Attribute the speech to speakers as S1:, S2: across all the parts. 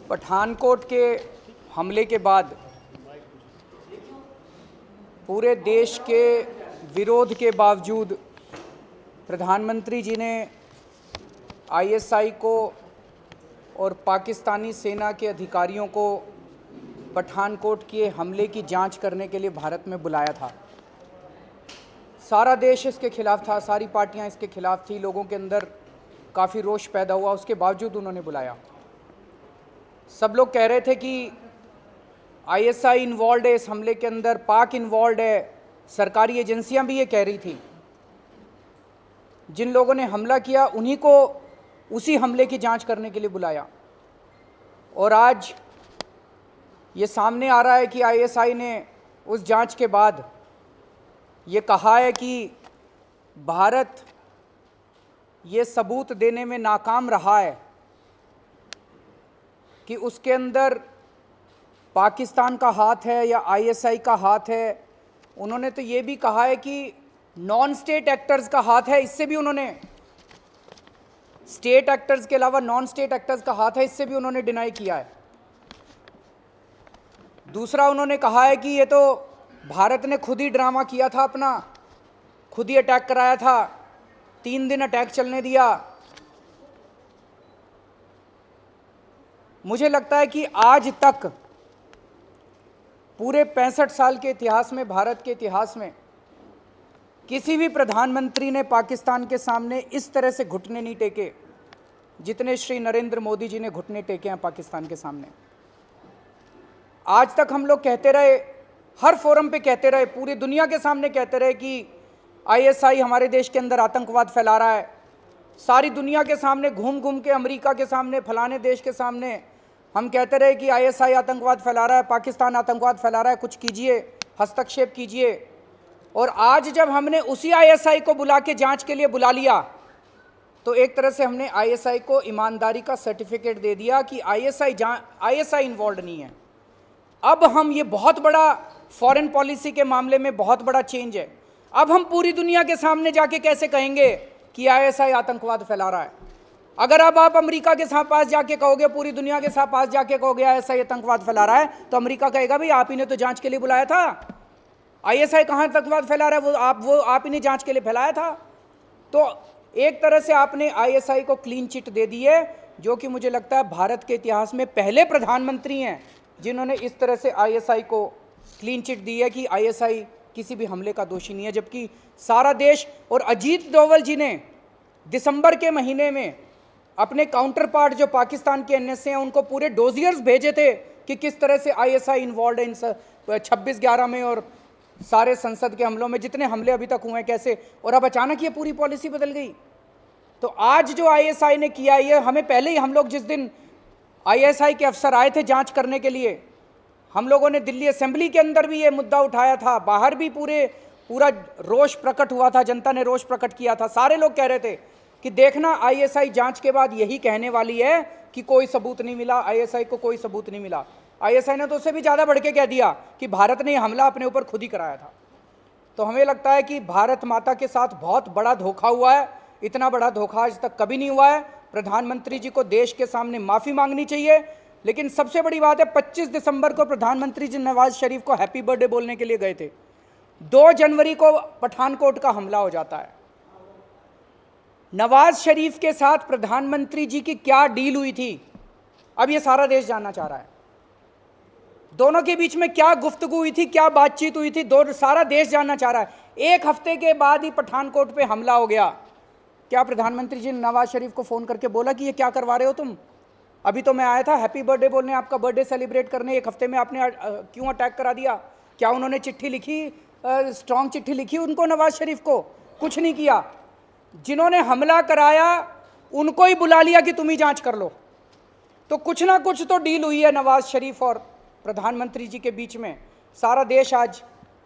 S1: पठानकोट के हमले के बाद पूरे देश के विरोध के बावजूद प्रधानमंत्री जी ने आईएसआई को और पाकिस्तानी सेना के अधिकारियों को पठानकोट के हमले की जांच करने के लिए भारत में बुलाया था। सारा देश इसके खिलाफ था, सारी पार्टियां इसके खिलाफ थी, लोगों के अंदर काफ़ी रोष पैदा हुआ, उसके बावजूद उन्होंने बुलाया। सब लोग कह रहे थे कि आईएसआई इन्वॉल्व है इस हमले के अंदर, पाक इन्वॉल्व है, सरकारी एजेंसियां भी ये कह रही थी। जिन लोगों ने हमला किया उन्हीं को उसी हमले की जांच करने के लिए बुलाया, और आज ये सामने आ रहा है कि आईएसआई ने उस जांच के बाद ये कहा है कि भारत ये सबूत देने में नाकाम रहा है कि उसके अंदर पाकिस्तान का हाथ है या आईएसआई का हाथ है। उन्होंने तो ये भी कहा है कि नॉन स्टेट एक्टर्स का हाथ है, इससे भी उन्होंने, स्टेट एक्टर्स के अलावा नॉन स्टेट एक्टर्स का हाथ है, इससे भी उन्होंने डिनाई किया है। दूसरा, उन्होंने कहा है कि ये तो भारत ने खुद ही ड्रामा किया था, अपना खुद ही अटैक कराया था, 3 दिन अटैक चलने दिया। मुझे लगता है कि आज तक पूरे 65 साल के इतिहास में, भारत के इतिहास में, किसी भी प्रधानमंत्री ने पाकिस्तान के सामने इस तरह से घुटने नहीं टेके जितने श्री नरेंद्र मोदी जी ने घुटने टेके हैं पाकिस्तान के सामने। आज तक हम लोग कहते रहे, हर फोरम पे कहते रहे, पूरी दुनिया के सामने कहते रहे कि आईएसआई हमारे देश के अंदर आतंकवाद फैला रहा है। सारी दुनिया के सामने घूम घूम के, अमेरिका के सामने, फलाने देश के सामने हम कहते रहे कि आईएसआई आतंकवाद फैला रहा है, पाकिस्तान आतंकवाद फैला रहा है, कुछ कीजिए, हस्तक्षेप कीजिए। और आज जब हमने उसी आईएसआई को बुला के जांच के लिए बुला लिया, तो एक तरह से हमने आईएसआई को ईमानदारी का सर्टिफिकेट दे दिया कि आईएसआई इन्वॉल्व नहीं है। अब हम, ये बहुत बड़ा फॉरेन पॉलिसी के मामले में बहुत बड़ा चेंज है। अब हम पूरी दुनिया के सामने जाके कैसे कहेंगे कि आईएसआई आतंकवाद फैला रहा है? अगर अब आप अमेरिका के साथ पास जाके कहोगे, पूरी दुनिया के साथ पास जाके कहोगे आईएसआई आतंकवाद फैला रहा है, तो अमेरिका कहेगा भाई आप ही ने तो जांच के लिए बुलाया था, आईएसआई कहाँ आतंकवाद फैला रहा है, वो आप ही ने जांच के लिए फैलाया था। तो एक तरह से आपने आईएसआई को क्लीन चिट दे दी है, जो कि मुझे लगता है भारत के इतिहास में पहले प्रधानमंत्री हैं जिन्होंने इस तरह से आईएसआई को क्लीन चिट दी है कि आईएसआई किसी भी हमले का दोषी नहीं है। जबकि सारा देश, और अजीत डोवल जी ने दिसंबर के महीने में अपने काउंटर पार्ट जो पाकिस्तान के एनएसए हैं उनको पूरे डोजियर्स भेजे थे कि किस तरह से आईएसआई इन्वॉल्व है इन 26/11 में और सारे संसद के हमलों में, जितने हमले अभी तक हुए हैं कैसे, और अब अचानक ये पूरी पॉलिसी बदल गई। तो आज जो आईएसआई ने किया, ये हमें पहले ही, हम लोग जिस दिन आईएसआई के अफसर आए थे जांच करने के लिए, हम लोगों ने दिल्ली असेंबली के अंदर भी ये मुद्दा उठाया था, बाहर भी पूरा रोष प्रकट हुआ था, जनता ने रोष प्रकट किया था। सारे लोग कह रहे थे कि देखना आईएसआई जांच के बाद यही कहने वाली है कि कोई सबूत नहीं मिला, आईएसआई को कोई सबूत नहीं मिला। आईएसआई ने तो उससे भी ज़्यादा बढ़ के कह दिया कि भारत ने हमला अपने ऊपर खुद ही कराया था। तो हमें लगता है कि भारत माता के साथ बहुत बड़ा धोखा हुआ है। इतना बड़ा धोखा आज तक कभी नहीं हुआ है। प्रधानमंत्री जी को देश के सामने माफ़ी मांगनी चाहिए। लेकिन सबसे बड़ी बात है, 25 दिसंबर को प्रधानमंत्री जी नवाज शरीफ को हैप्पी बर्थडे बोलने के लिए गए थे, 2 जनवरी को पठानकोट का हमला हो जाता है। नवाज शरीफ के साथ प्रधानमंत्री जी की क्या डील हुई थी, अब ये सारा देश जानना चाह रहा है। दोनों के बीच में क्या गुफ्तगू हुई थी, क्या बातचीत हुई थी, सारा देश जानना चाह रहा है। 1 हफ्ते के बाद ही पठानकोट पे हमला हो गया। क्या प्रधानमंत्री जी ने नवाज शरीफ को फ़ोन करके बोला कि ये क्या करवा रहे हो तुम? अभी तो मैं आया था हैप्पी बर्थडे बोलने, आपका बर्थडे सेलिब्रेट करने, 1 हफ्ते में आपने क्यों अटैक करा दिया? क्या उन्होंने चिट्ठी लिखी, स्ट्रॉन्ग चिट्ठी लिखी उनको, नवाज शरीफ को? कुछ नहीं किया। जिन्होंने हमला कराया उनको ही बुला लिया कि तुम ही जांच कर लो। तो कुछ ना कुछ तो डील हुई है नवाज शरीफ और प्रधानमंत्री जी के बीच में। सारा देश आज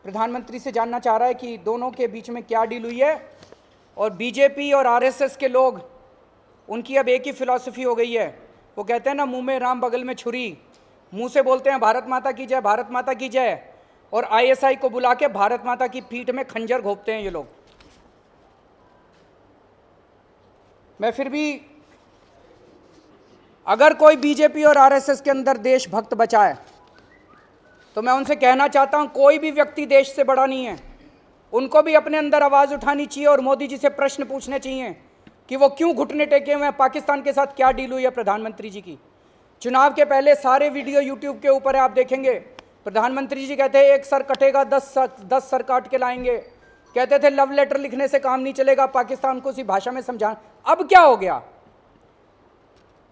S1: प्रधानमंत्री से जानना चाह रहा है कि दोनों के बीच में क्या डील हुई है। और बीजेपी और आरएसएस के लोग, उनकी अब एक ही फिलॉसफी हो गई है। वो कहते हैं ना, मुंह में राम बगल में छुरी, मुंह से बोलते हैं भारत माता की जय, भारत माता की जय, और आईएसआई को बुला के भारत माता की पीठ में खंजर घोंपते हैं ये लोग। मैं फिर भी अगर कोई बीजेपी और आरएसएस के अंदर देशभक्त बचा है तो मैं उनसे कहना चाहता हूं, कोई भी व्यक्ति देश से बड़ा नहीं है। उनको भी अपने अंदर आवाज़ उठानी चाहिए और मोदी जी से प्रश्न पूछने चाहिए कि वो क्यों घुटने टेके हुए हैं। पाकिस्तान के साथ क्या डील हुई है प्रधानमंत्री जी की। चुनाव के पहले सारे वीडियो यूट्यूब के ऊपर है, आप देखेंगे। प्रधानमंत्री जी कहते हैं 1 सर कटेगा 10 सर काट के लाएंगे। कहते थे लव लेटर लिखने से काम नहीं चलेगा, पाकिस्तान को उसी भाषा में समझाना। अब क्या हो गया?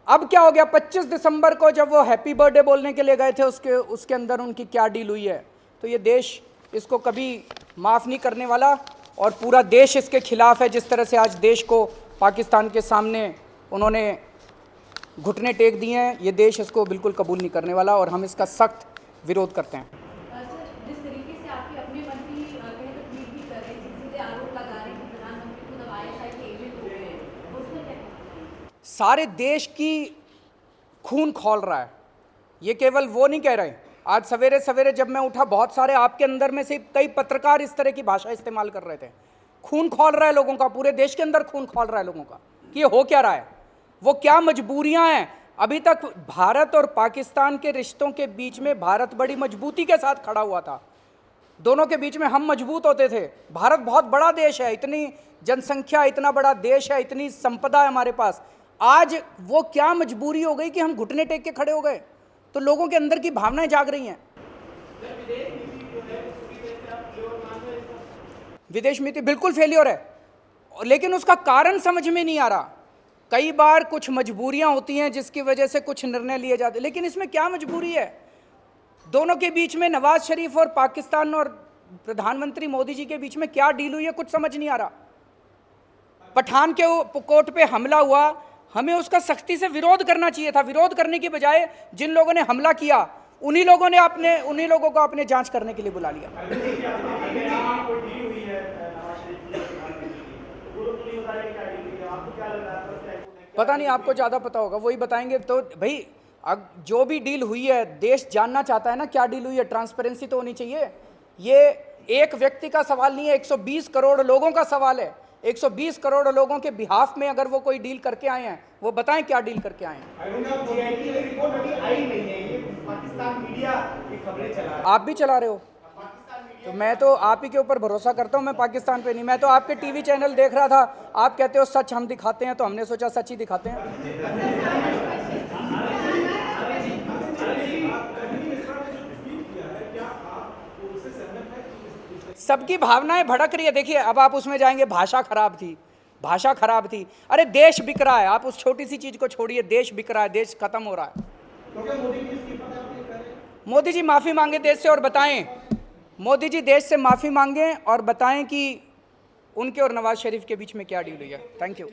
S1: अब क्या हो गया? 25 दिसंबर को जब वो हैप्पी बर्थडे बोलने के लिए गए थे, उसके अंदर उनकी क्या डील हुई है। तो ये देश इसको कभी माफ़ नहीं करने वाला और पूरा देश इसके खिलाफ है। जिस तरह से आज देश को पाकिस्तान के सामने उन्होंने घुटने टेक दिए हैं, ये देश इसको बिल्कुल कबूल नहीं करने वाला और हम इसका सख्त विरोध करते हैं।
S2: जिस तरीके से आपके अपने मंत्री कहीं तो ट्वीट भी कर रहे हैं, सीधे आरोप लगा रहे हैं कि प्रधानमंत्री खुद अब आईएसआई के एजेंट हो गए हैं, उसमें क्या?
S1: सारे देश की खून खौल रहा है। ये केवल वो नहीं कह रहे। आज सवेरे सवेरे जब मैं उठा, बहुत सारे आपके अंदर में से कई पत्रकार इस तरह की भाषा इस्तेमाल कर रहे थे। खून खौल रहा है लोगों का, पूरे देश के अंदर खून खौल रहा है लोगों का कि ये हो क्या रहा है, वो क्या मजबूरियां हैं। अभी तक भारत और पाकिस्तान के रिश्तों के बीच में भारत बड़ी मजबूती के साथ खड़ा हुआ था। दोनों के बीच में हम मजबूत होते थे। भारत बहुत बड़ा देश है, इतनी जनसंख्या, इतना बड़ा देश है, इतनी संपदा है हमारे पास। आज वो क्या मजबूरी हो गई कि हम घुटने टेक के खड़े हो गए। तो लोगों के अंदर की भावनाएं जाग रही हैं। विदेश नीति बिल्कुल फेलियर है, लेकिन उसका कारण समझ में नहीं आ रहा। कई बार कुछ मजबूरियां होती हैं जिसकी वजह से कुछ निर्णय लिए जाते हैं, लेकिन इसमें क्या मजबूरी है? दोनों के बीच में, नवाज शरीफ और पाकिस्तान और प्रधानमंत्री मोदी जी के बीच में क्या डील हुई है, कुछ समझ नहीं आ रहा। पठान के कोट पे हमला हुआ, हमें उसका सख्ती से विरोध करना चाहिए था। विरोध करने की बजाय जिन लोगों ने हमला किया उन्हीं लोगों को अपने जांच करने के लिए बुला लिया। पता नहीं, आपको ज़्यादा पता होगा, वही बताएंगे। तो भाई अब जो भी डील हुई है, देश जानना चाहता है ना क्या डील हुई है। ट्रांसपेरेंसी तो होनी चाहिए। ये एक व्यक्ति का सवाल नहीं है, 120 करोड़ लोगों का सवाल है। 120 करोड़ लोगों के बिहाफ में अगर वो कोई डील करके आए हैं, वो बताएं क्या डील करके आए हैं। आप भी चला रहे हो, तो मैं तो आप ही के ऊपर भरोसा करता हूं, मैं पाकिस्तान पे नहीं। मैं तो आपके टीवी चैनल देख रहा था, आप कहते हो सच हम दिखाते हैं, तो हमने सोचा सच ही दिखाते हैं। सबकी भावनाएं भड़क रही है। देखिए, अब आप उसमें जाएंगे, भाषा खराब थी, भाषा खराब थी। अरे देश बिक रहा है, आप उस छोटी सी चीज को छोड़िए। देश बिक रहा है, देश खत्म हो रहा है। मोदी जी माफी मांगे देश से और बताएं, मोदी जी देश से माफी मांगे और बताएं कि उनके और नवाज शरीफ के बीच में क्या डील हुई है। Thank you.